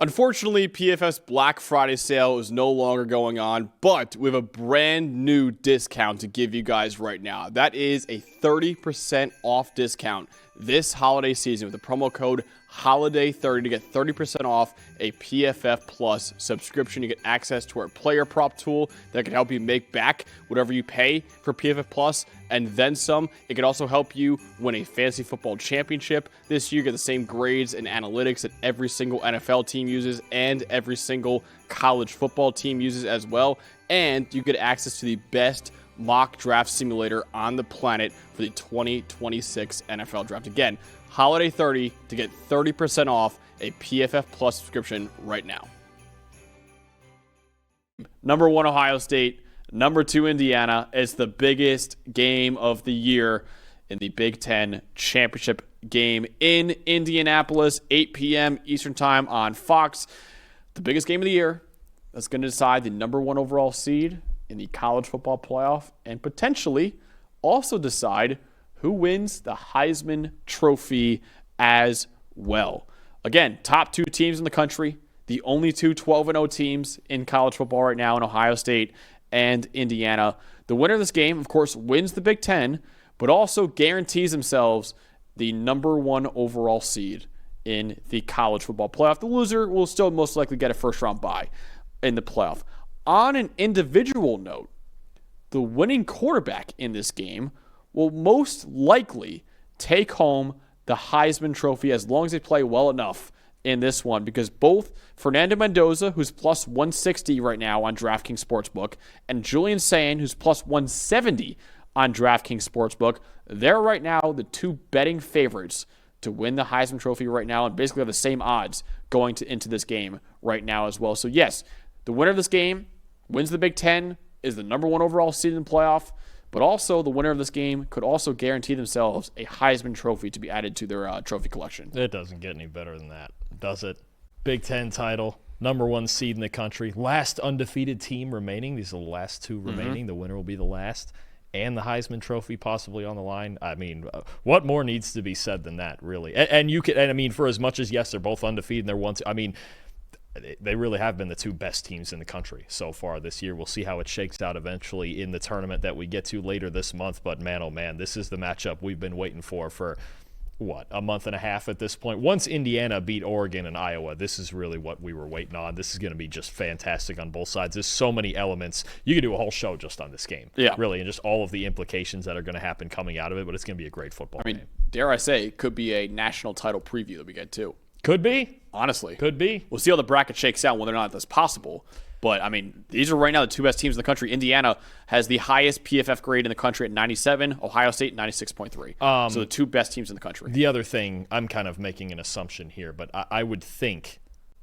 Unfortunately, PFF's Black Friday sale is no longer going on, but we have a brand new discount to give you guys right now. That is a 30% off discount this holiday season with the promo code HOLIDAY30 to get 30% off a PFF Plus subscription. You get access to our player prop tool that can help you make back whatever you pay for PFF Plus and then some. It can also help you win a fantasy football championship this year. You get the same grades and analytics that every single NFL team uses and every single college football team uses as well. And you get access to the best mock draft simulator on the planet for the 2026 NFL Draft. Again, Holiday 30 to get 30% off a PFF Plus subscription right now. Number 1, Ohio State. Number 2, Indiana. It's the biggest game of the year in the Big Ten championship game in Indianapolis, 8 p.m. Eastern Time on Fox. The biggest game of the year that's going to decide the number 1 overall seed in the college football playoff and potentially also decide who wins the Heisman Trophy as well. Again, top 2 teams in the country, the only 2 12-0 teams in college football right now in Ohio State and Indiana. The winner of this game, of course, wins the Big Ten, but also guarantees themselves the number 1 overall seed in the college football playoff. The loser will still most likely get a first-round bye in the playoff. On an individual note, the winning quarterback in this game will most likely take home the Heisman Trophy as long as they play well enough in this one, because both Fernando Mendoza, who's plus 160 right now on DraftKings Sportsbook, and Julian Sayin, who's plus 170 on DraftKings Sportsbook, they're right now the 2 betting favorites to win the Heisman Trophy right now and basically have the same odds going into this game right now as well. So yes, the winner of this game wins the Big Ten, is the number 1 overall seed in the playoff, but also the winner of this game could also guarantee themselves a Heisman Trophy to be added to their trophy collection. It doesn't get any better than that, does it? Big Ten title, number 1 seed in the country, last undefeated team remaining. These are the last 2 remaining. The winner will be the last. And the Heisman Trophy possibly on the line. I mean, what more needs to be said than that, really? And you can, and I mean, for as much as, yes, they're both undefeated and they're 1-2, I mean, they really have been the 2 best teams in the country so far this year. We'll see how it shakes out eventually in the tournament that we get to later this month. But man, oh man, this is the matchup we've been waiting for what, a month and a half at this point. Once Indiana beat Oregon and Iowa, this is really what we were waiting on. This is going to be just fantastic on both sides. There's so many elements. You could do a whole show just on this game. Yeah. Really, and just all of the implications that are going to happen coming out of it. But it's going to be a great football game. Dare I say, it could be a national title preview that we get too. Could be. Honestly. Could be. We'll see how the bracket shakes out, whether or not that's possible. But, I mean, these are right now the 2 best teams in the country. Indiana has the highest PFF grade in the country at 97. Ohio State, 96.3. So the 2 best teams in the country. The other thing, I'm kind of making an assumption here, but I would think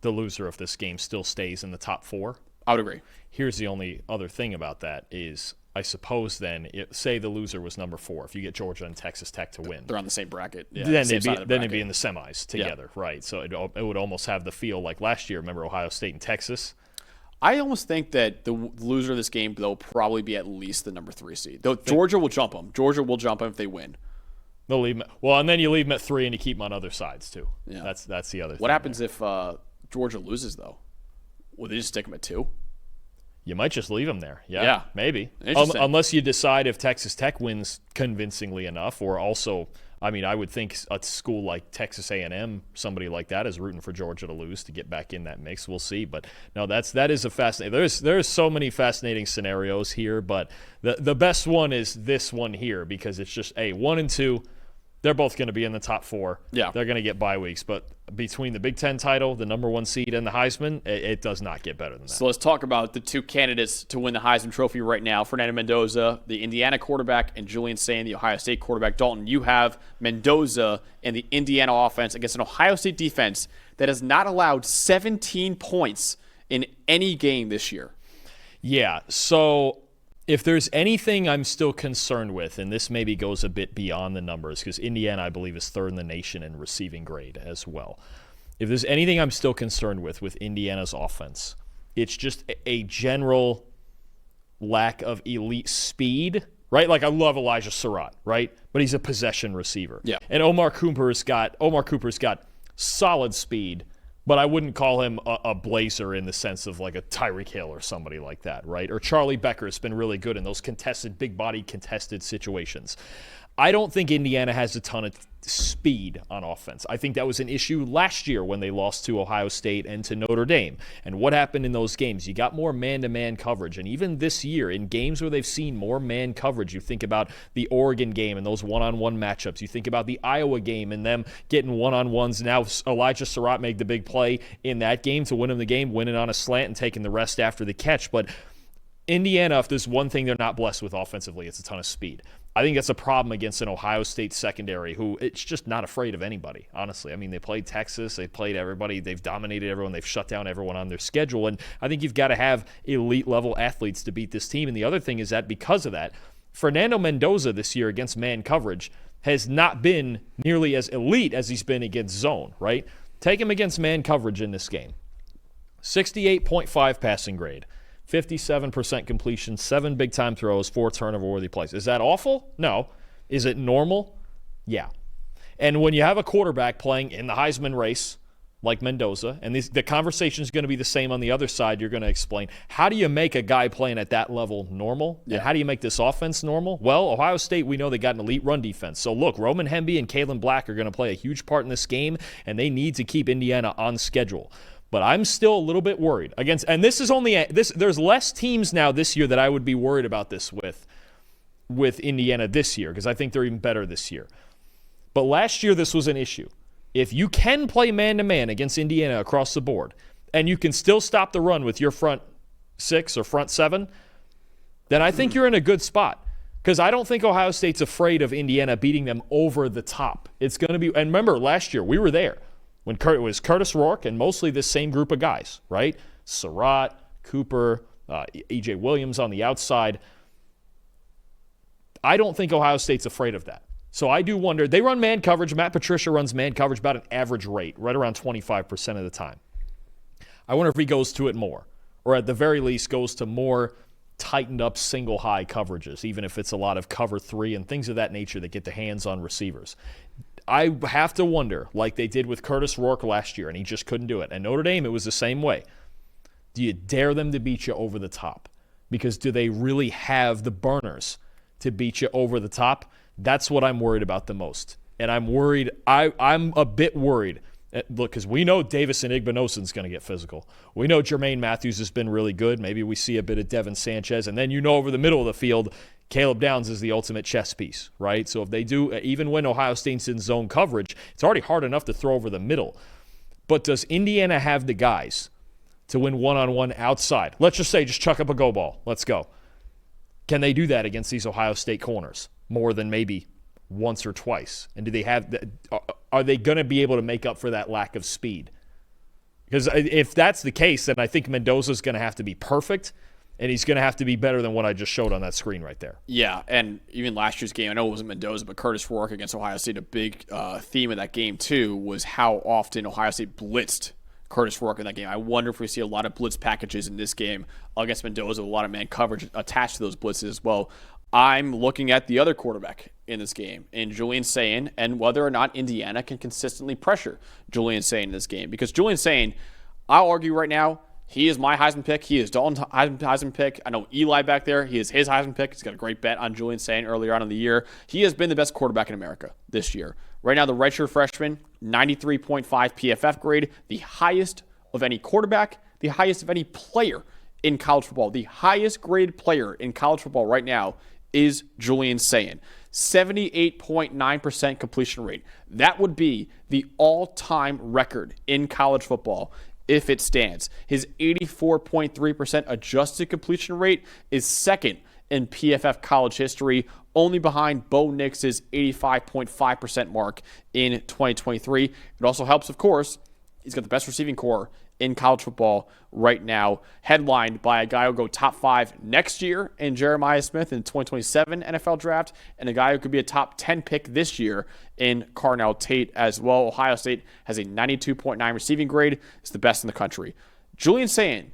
the loser of this game still stays in the top 4. I would agree. Here's the only other thing about that is, I suppose then, say the loser was number 4. If you get Georgia and Texas Tech to win, they're on the same bracket. Yeah, then they'd be in the semis together, yeah. Right? So it would almost have the feel like last year. Remember Ohio State and Texas? I almost think that the loser of this game, they'll probably be at least the number 3 seed. Though Georgia will jump them. Georgia will jump them if they win. They'll leave them. Well, and then you leave them at 3 and you keep them on other sides too. Yeah, that's the other thing. What happens if Georgia loses though? Will they just stick them at 2? You might just leave them there. Yeah, maybe. Unless you decide if Texas Tech wins convincingly enough, or also, I mean, I would think a school like Texas A&M, somebody like that, is rooting for Georgia to lose to get back in that mix. We'll see. But no, that is a fascinating. There's so many fascinating scenarios here, but the best one is this one here because it's just 1 and 2. They're both going to be in the top 4. Yeah. They're going to get bye weeks. But between the Big Ten title, the number 1 seed, and the Heisman, it does not get better than that. So let's talk about the 2 candidates to win the Heisman Trophy right now. Fernando Mendoza, the Indiana quarterback, and Julian Sayin, the Ohio State quarterback. Dalton, you have Mendoza and the Indiana offense against an Ohio State defense that has not allowed 17 points in any game this year. Yeah, so if there's anything I'm still concerned with, and this maybe goes a bit beyond the numbers, because Indiana, I believe, is 3rd in the nation in receiving grade as well. If there's anything I'm still concerned with Indiana's offense, it's just a general lack of elite speed, right? Like, I love Elijah Surratt, right? But he's a possession receiver. Yeah. And Omar Cooper's got solid speed, But I wouldn't call him a blazer in the sense of like a Tyreek Hill or somebody like that, right? Or Charlie Becker has been really good in those contested, big body contested situations. I don't think Indiana has a ton of speed on offense. I think that was an issue last year when they lost to Ohio State and to Notre Dame. And what happened in those games? You got more man-to-man coverage. And even this year, in games where they've seen more man coverage, you think about the Oregon game and those one-on-one matchups. You think about the Iowa game and them getting one-on-ones. Now Elijah Surratt made the big play in that game to win them the game, winning on a slant and taking the rest after the catch. But Indiana, if there's one thing they're not blessed with offensively, it's a ton of speed. I think that's a problem against an Ohio State secondary who it's just not afraid of anybody, honestly. I mean, they played Texas. They played everybody. They've dominated everyone. They've shut down everyone on their schedule. And I think you've got to have elite-level athletes to beat this team. And the other thing is that because of that, Fernando Mendoza this year against man coverage has not been nearly as elite as he's been against zone, right? Take him against man coverage in this game. 68.5 passing grade. 57% completion, 7 big-time throws, 4 turnover-worthy plays. Is that awful? No. Is it normal? Yeah. And when you have a quarterback playing in the Heisman race like Mendoza, and the conversation is going to be the same on the other side, you're going to explain, how do you make a guy playing at that level normal? Yeah. And how do you make this offense normal? Well, Ohio State, we know they got an elite run defense. So, look, Roman Hemby and Kalen Black are going to play a huge part in this game, and they need to keep Indiana on schedule. But I'm still a little bit worried against, and this is only there's less teams now this year that I would be worried about this with Indiana this year because I think they're even better this year. But last year this was an issue. If you can play man-to-man against Indiana across the board and you can still stop the run with your front 6 or front 7, then I think you're in a good spot. Because I don't think Ohio State's afraid of Indiana beating them over the top. It's going to be, and remember last year we were there. When it was Curtis Rourke and mostly this same group of guys, right? Surratt, Cooper, E.J. Williams on the outside. I don't think Ohio State's afraid of that. So I do wonder. They run man coverage. Matt Patricia runs man coverage about an average rate, right around 25% of the time. I wonder if he goes to it more, or at the very least goes to more tightened up single high coverages, even if it's a lot of cover 3 and things of that nature that get the hands on receivers. I have to wonder, like they did with Curtis Rourke last year, and he just couldn't do it. And Notre Dame, it was the same way. Do you dare them to beat you over the top? Because do they really have the burners to beat you over the top? That's what I'm worried about the most. And I'm worried, I'm a bit worried. Look, because we know Davison Igbinosun's going to get physical. We know Jermaine Matthews has been really good. Maybe we see a bit of Devin Sanchez. And then over the middle of the field, Caleb Downs is the ultimate chess piece, right? So if they do, even when Ohio State's in zone coverage, it's already hard enough to throw over the middle. But does Indiana have the guys to win one-on-one outside? Let's just say, just chuck up a go ball. Let's go. Can they do that against these Ohio State corners more than maybe once or twice? And do they have? Are they going to be able to make up for that lack of speed? Because if that's the case, then I think Mendoza's going to have to be perfect. And he's going to have to be better than what I just showed on that screen right there. Yeah, and even last year's game, I know it wasn't Mendoza, but Curtis Rourke against Ohio State, a big theme of that game too was how often Ohio State blitzed Curtis Rourke in that game. I wonder if we see a lot of blitz packages in this game against Mendoza, a lot of man coverage attached to those blitzes as well. I'm looking at the other quarterback in this game, in Julian Sayin, and whether or not Indiana can consistently pressure Julian Sayin in this game. Because Julian Sayin, I'll argue right now, he is my Heisman pick. He is Dalton's Heisman pick. I know Eli back there. He is his Heisman pick. He's got a great bet on Julian Sayin earlier on in the year. He has been the best quarterback in America this year. Right now, the redshirt freshman, 93.5 PFF grade, the highest of any quarterback, the highest of any player in college football. The highest grade player in college football right now is Julian Sayin. 78.9% completion rate. That would be the all-time record in college football if it stands. His 84.3% adjusted completion rate is second in PFF college history, only behind Bo Nix's 85.5% mark in 2023. It also helps, of course, he's got the best receiving core in college football right now, headlined by a guy who'll go top 5 next year in Jeremiah Smith in the 2027 NFL draft, and a guy who could be a top 10 pick this year in Carnell Tate as well. Ohio State has a 92.9 receiving grade. It's the best in the country. Julian Sayin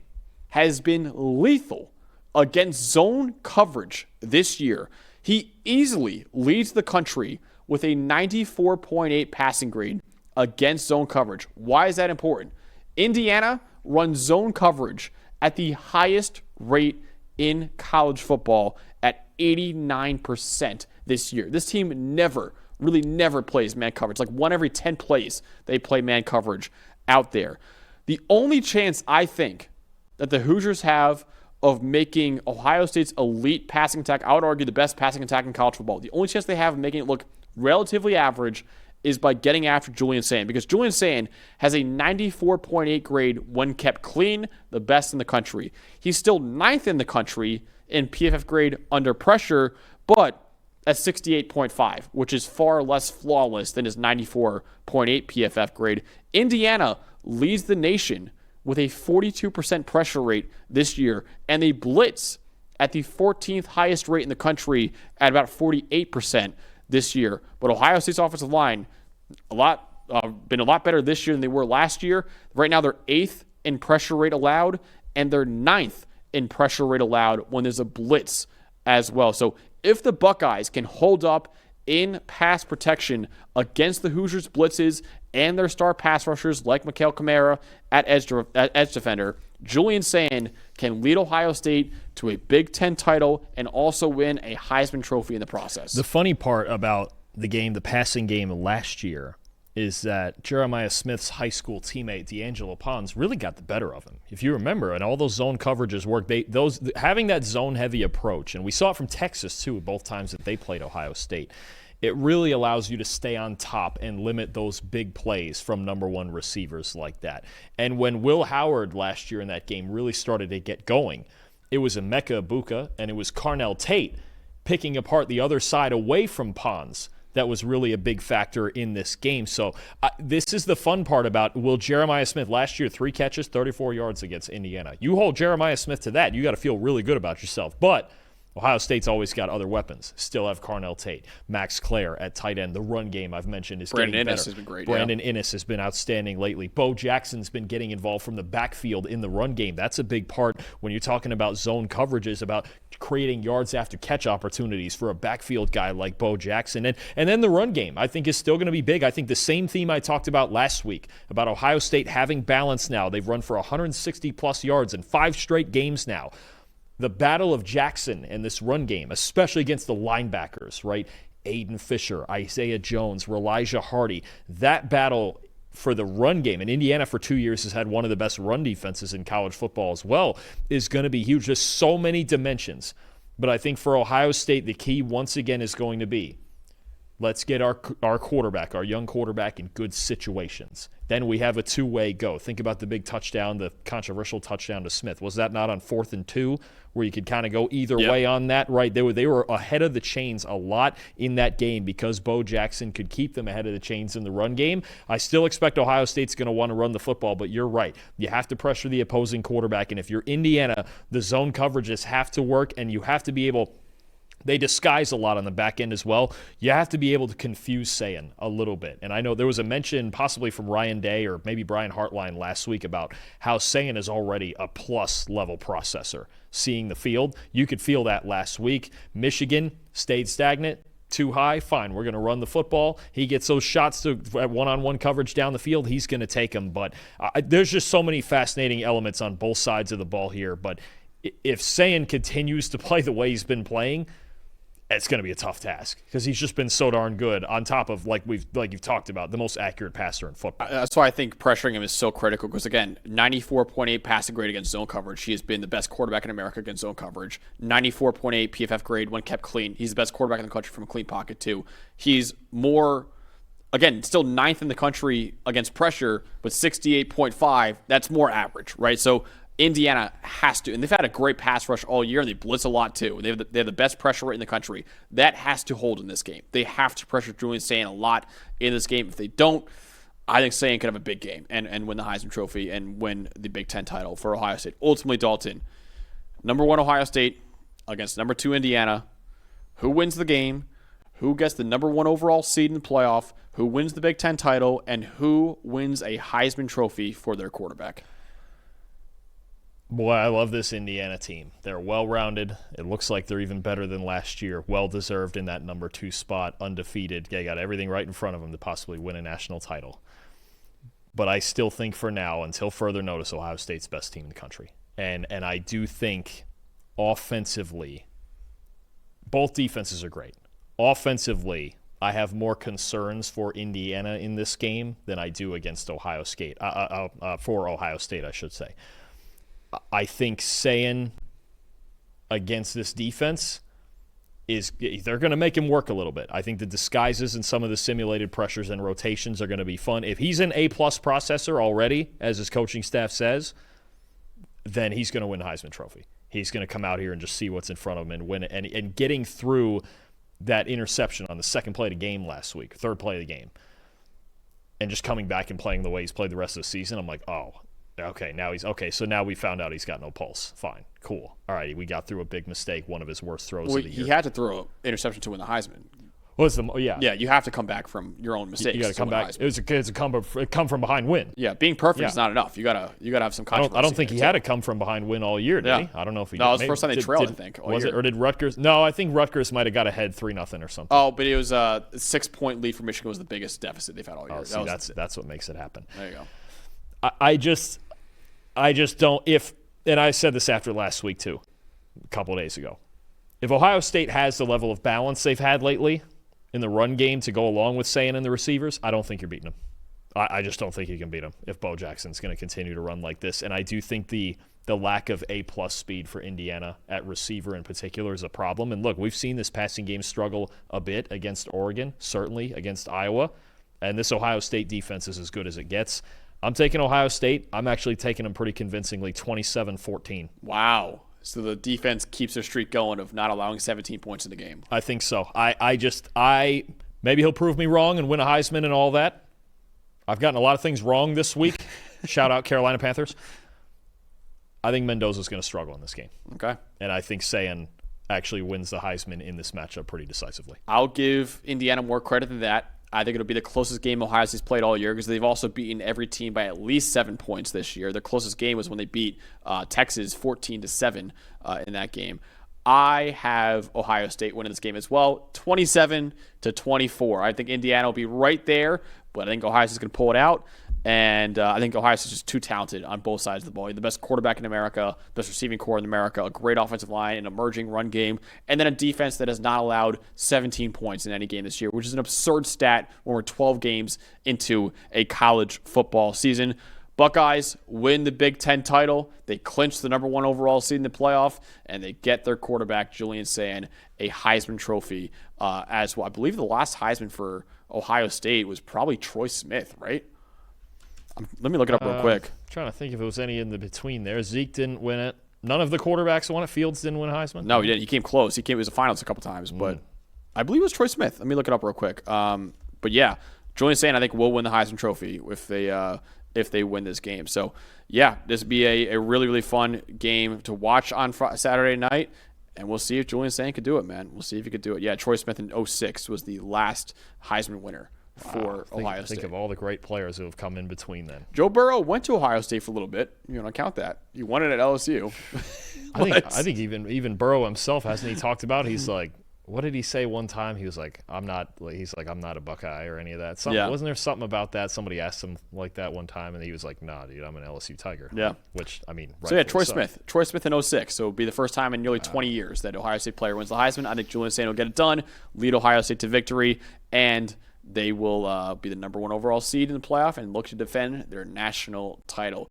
has been lethal against zone coverage this year. He easily leads the country with a 94.8 passing grade against zone coverage. Why is that important? Indiana runs zone coverage at the highest rate in college football at 89% this year. This team never plays man coverage. Like 1 every 10 plays, they play man coverage out there. The only chance I think that the Hoosiers have of making Ohio State's elite passing attack, I would argue the best passing attack in college football, the only chance they have of making it look relatively average is by getting after Julian Sand, because Julian Sand has a 94.8 grade when kept clean, the best in the country. He's still 9th in the country in PFF grade under pressure, but at 68.5, which is far less flawless than his 94.8 PFF grade. Indiana leads the nation with a 42% pressure rate this year, and they blitz at the 14th highest rate in the country at about 48% this year. But Ohio State's offensive line, been a lot better this year than they were last year. Right now, they're 8th in pressure rate allowed, and they're 9th in pressure rate allowed when there's a blitz as well. So if the Buckeyes can hold up in pass protection against the Hoosiers' blitzes and their star pass rushers like Mikael Kamara at edge defender, Julian Sand can lead Ohio State to a Big Ten title and also win a Heisman Trophy in the process. The funny part about the passing game last year, is that Jeremiah Smith's high school teammate D'Angelo Pons really got the better of him. If you remember, and all those zone coverages work, having that zone-heavy approach, and we saw it from Texas too, both times that they played Ohio State, it really allows you to stay on top and limit those big plays from number one receivers like that. And when Will Howard last year in that game really started to get going, it was Emeka Egbuka and it was Carnell Tate picking apart the other side away from Pons. That was really a big factor in this game. So this is the fun part about Jeremiah Smith last year, 3 catches, 34 yards against Indiana. You hold Jeremiah Smith to that, you got to feel really good about yourself. But Ohio State's always got other weapons. Still have Carnell Tate, Max Clare at tight end. The run game I've mentioned is getting better. Brandon Inniss has been great. Brandon Inniss has been outstanding lately. Bo Jackson's been getting involved from the backfield in the run game. That's a big part when you're talking about zone coverages, about creating yards after catch opportunities for a backfield guy like Bo Jackson. And then the run game, I think, is still going to be big. I think the same theme I talked about last week, about Ohio State having balance now. They've run for 160-plus yards in 5 straight games now. The battle of Jackson and this run game, especially against the linebackers, right? Aiden Fisher, Isaiah Jones, Elijah Hardy, that battle for the run game, and Indiana for 2 years has had one of the best run defenses in college football as well, is going to be huge. There's so many dimensions. But I think for Ohio State, the key once again is going to be, let's get our quarterback, our young quarterback, in good situations. Then we have a two-way go. Think about the big touchdown, the controversial touchdown to Smith. Was that not on 4th and 2 where you could kind of go either way on that, right? They were ahead of the chains a lot in that game because Bo Jackson could keep them ahead of the chains in the run game. I still expect Ohio State's going to want to run the football, but you're right. You have to pressure the opposing quarterback, and if you're Indiana, the zone coverages have to work, and you have to be able – they disguise a lot on the back end as well. You have to be able to confuse Sayin a little bit. And I know there was a mention possibly from Ryan Day or maybe Brian Hartline last week about how Sayin is already a plus level processor. Seeing the field, you could feel that last week. Michigan stayed stagnant, too high. Fine, we're going to run the football. He gets those shots to one-on-one coverage down the field. He's going to take them. But there's just so many fascinating elements on both sides of the ball here. But if Sayin continues to play the way he's been playing, it's going to be a tough task because he's just been so darn good on top of, like you've talked about, the most accurate passer in football. That's why I think pressuring him is so critical because, again, 94.8 passing grade against zone coverage. He has been the best quarterback in America against zone coverage. 94.8 PFF grade when kept clean. He's the best quarterback in the country from a clean pocket, too. He's more, again, still 9th in the country against pressure, but 68.5, that's more average, right? So Indiana has to, and they've had a great pass rush all year, and they blitz a lot too. They have the best pressure rate in the country. That has to hold in this game. They have to pressure Julian Sayin a lot in this game. If they don't, I think Sayin could have a big game and win the Heisman Trophy and win the Big Ten title for Ohio State. Ultimately, Dalton, number 1 Ohio State against number 2 Indiana. Who wins the game? Who gets the number 1 overall seed in the playoff? Who wins the Big Ten title? And who wins a Heisman Trophy for their quarterback? Boy, I love this Indiana team. They're well-rounded. It looks like they're even better than last year. Well-deserved in that number 2 spot, undefeated. They got everything right in front of them to possibly win a national title. But I still think for now, until further notice, Ohio State's best team in the country. And I do think offensively, both defenses are great. Offensively, I have more concerns for Indiana in this game than I do against Ohio State. For Ohio State, I should say. I think saying against this defense is they're going to make him work a little bit. I think the disguises and some of the simulated pressures and rotations are going to be fun. If he's an A-plus processor already, as his coaching staff says, then he's going to win the Heisman Trophy. He's going to come out here and just see what's in front of him and win it. And getting through that interception on the second play of the game last week, third play of the game, and just coming back and playing the way he's played the rest of the season, I'm like, oh, okay, so now we found out he's got no pulse. Fine, cool. All right, we got through a big mistake, one of his worst throws of the year. He had to throw an interception to win the Heisman. Yeah, you have to come back from your own mistakes. You got to come back. It's a come from behind win. Yeah, being perfect is not enough. You gotta have some controversy. I don't think he had a come from behind win all year, did he? I don't know if he. No, it was the first time they trailed. I think. Was it, or did Rutgers? No, I think Rutgers might have got ahead 3-0 or something. Oh, but it was a 6-point lead for Michigan. Was the biggest deficit they've had all year. Oh, see, that's what makes it happen. There you go. I just don't. And I said this after last week too, a couple of days ago. If Ohio State has the level of balance they've had lately in the run game to go along with Sayin and the receivers, I don't think you're beating them. I just don't think you can beat them if Bo Jackson's going to continue to run like this. And I do think the lack of A-plus speed for Indiana at receiver in particular is a problem. And look, we've seen this passing game struggle a bit against Oregon, certainly against Iowa. And this Ohio State defense is as good as it gets. I'm taking Ohio State. I'm actually taking them pretty convincingly, 27-14. Wow. So the defense keeps their streak going of not allowing 17 points in the game. I think so. Maybe he'll prove me wrong and win a Heisman and all that. I've gotten a lot of things wrong this week. Shout out Carolina Panthers. I think Mendoza's going to struggle in this game. Okay. And I think Sayin actually wins the Heisman in this matchup pretty decisively. I'll give Indiana more credit than that. I think it'll be the closest game Ohio State's played all year because they've also beaten every team by at least 7 points this year. Their closest game was when they beat Texas 14-7 in that game. I have Ohio State winning this game as well, 27-24. I think Indiana will be right there, but I think Ohio State's going to pull it out. And I think Ohio State's just too talented on both sides of the ball. The best quarterback in America, best receiving core in America, a great offensive line, an emerging run game, and then a defense that has not allowed 17 points in any game this year, which is an absurd stat when we're 12 games into a college football season. Buckeyes win the Big Ten title. They clinch the number 1 overall seed in the playoff, and they get their quarterback, Julian Sayin, a Heisman Trophy as well. I believe the last Heisman for Ohio State was probably Troy Smith, right? Let me look it up real quick. Trying to think if it was any in the between there. Zeke didn't win it. None of the quarterbacks won it. Fields didn't win a Heisman. No, he didn't. He came close. He was a finalist a couple times, but I believe it was Troy Smith. Let me look it up real quick. But yeah, Julian Sayin, I think, will win the Heisman Trophy if they win this game. So yeah, this would be a really, really fun game to watch on Saturday night. And we'll see if Julian Sayin could do it, man. We'll see if he could do it. Yeah, Troy Smith in 2006 was the last Heisman winner for Ohio State. Think of all the great players who have come in between then. Joe Burrow went to Ohio State for a little bit. You know, count that. He won it at LSU. I think even Burrow himself, hasn't he talked about? He's like, what did he say one time? He was like, I'm not a Buckeye or any of that. Wasn't there something about that? Somebody asked him like that one time, and he was like, nah, dude, I'm an LSU Tiger. Yeah. Which, I mean, so yeah, Troy Smith in 2006. So it'll be the first time in nearly 20 years that Ohio State player wins the Heisman. I think Julian Sayin will get it done, lead Ohio State to victory, and they will be the number 1 overall seed in the playoff and look to defend their national title.